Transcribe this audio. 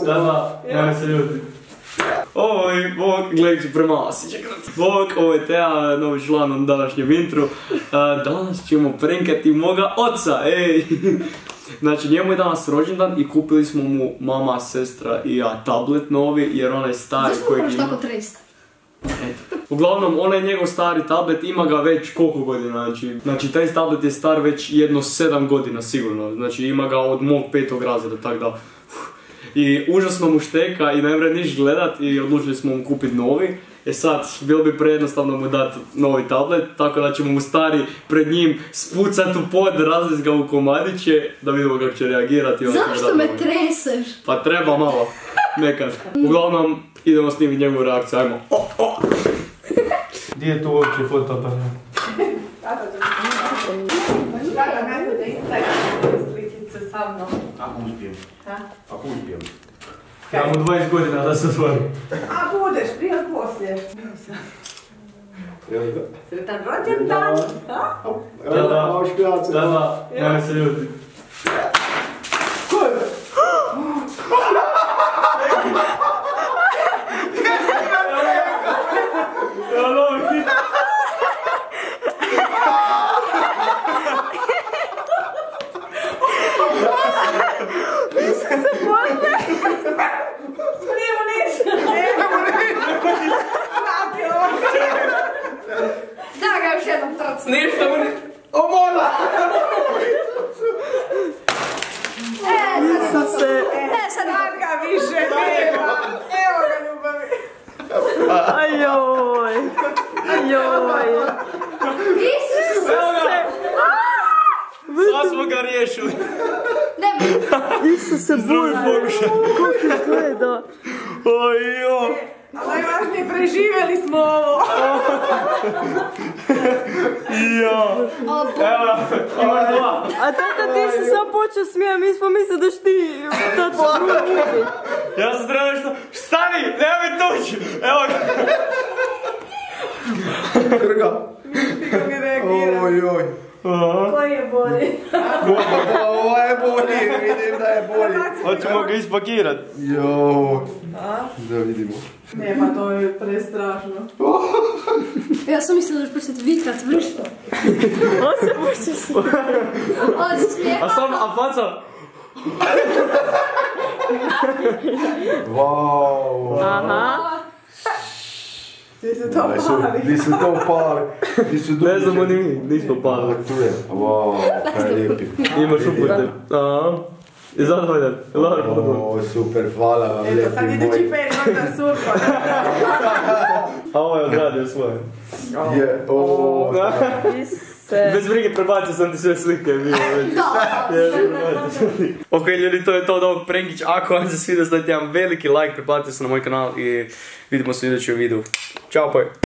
Da, nema se ljudi. Ovo je, gledaj ću prema Sičekrati. Ovo je Teja, novi član na današnjem intru. Danas ćemo prankati moga oca, ej! Znači, njemu je danas rođendan i kupili smo mu mama, sestra i ja tablet novi, jer onaj stari kojeg ima... Zašto moraš tako trest? Uglavnom, onaj njegov stari tablet ima ga već koliko godina, znači taj tablet je star već jedno 7 godina sigurno, znači ima ga od mog 5. razreda, tako da... I užasno mu šteka i ne mre niš gledat i odlučili smo mu kupiti novi. Sad, bilo bi prejednostavno mu dati novi tablet, tako da ćemo mu stari pred njim spucat u pod, razliz ga u komadiće, da vidimo kako će reagirati. Zašto me treseš? Pa treba malo, nekad. Uglavnom, idemo snimiti njegovu reakciju, ajmo. Gdje je tu uopće fotoaparat? Kada najbolje Instagram sličice sa mnom. Ako uspijem. Ako uspijem. Imamo 20 godina da se otvori. A budeš, prije ili poslije? Sretan rođendan! Da, nema se ljudi. Ko je? Da ga još jednom trcu. Ništa mu ne... O, mola! Isuse! Sad ga više nema! Evo ga ljubavi! Ajoj! Ajoj! Isuse! Sad smo ga riješili. Isuse Bože! Kako izgleda? Ojoj! A najvažnije, preživjeli smo ovo! Evo, imaš 2. A tata, ti si sam počeo smijati, mi smo mislili da ću ti tata drugi ubiti. Ja sam trebao nešto... Stani! Nemoj tući! Evo ga! Krga. Kako mi reagira? Ojoj. Koji je bolji? Ovo je bolji, vidim da je bolji. Hoćemo ga ispakirat. Joj. Da vidimo. Nema, to je prestrašno. Ja sam mislila da ću početi vikat, vršto. On se počeo smijati. On se smijeha. A faca? Vau. Aha. Gdje se to pali? Gdje se to pali? Gdje su duže? Ne znamo ni mi, nismo pali. Tu je. Vau, kaj lijepi. Imaš upute. Aha. I zadovoljan. O, super, hvala vam lijepi Eto, sad idući 5 godina surfa. A ovo je odradio svoje. Je, o, Isuse. Bez brige, prebacio sam ti sve slike. Ok ljudi, to je to od ovog prankića. Ako vam se svidio, stavite jedan veliki like, preplatite se na moj kanal i vidimo se u idućem videu. Ćao, poj!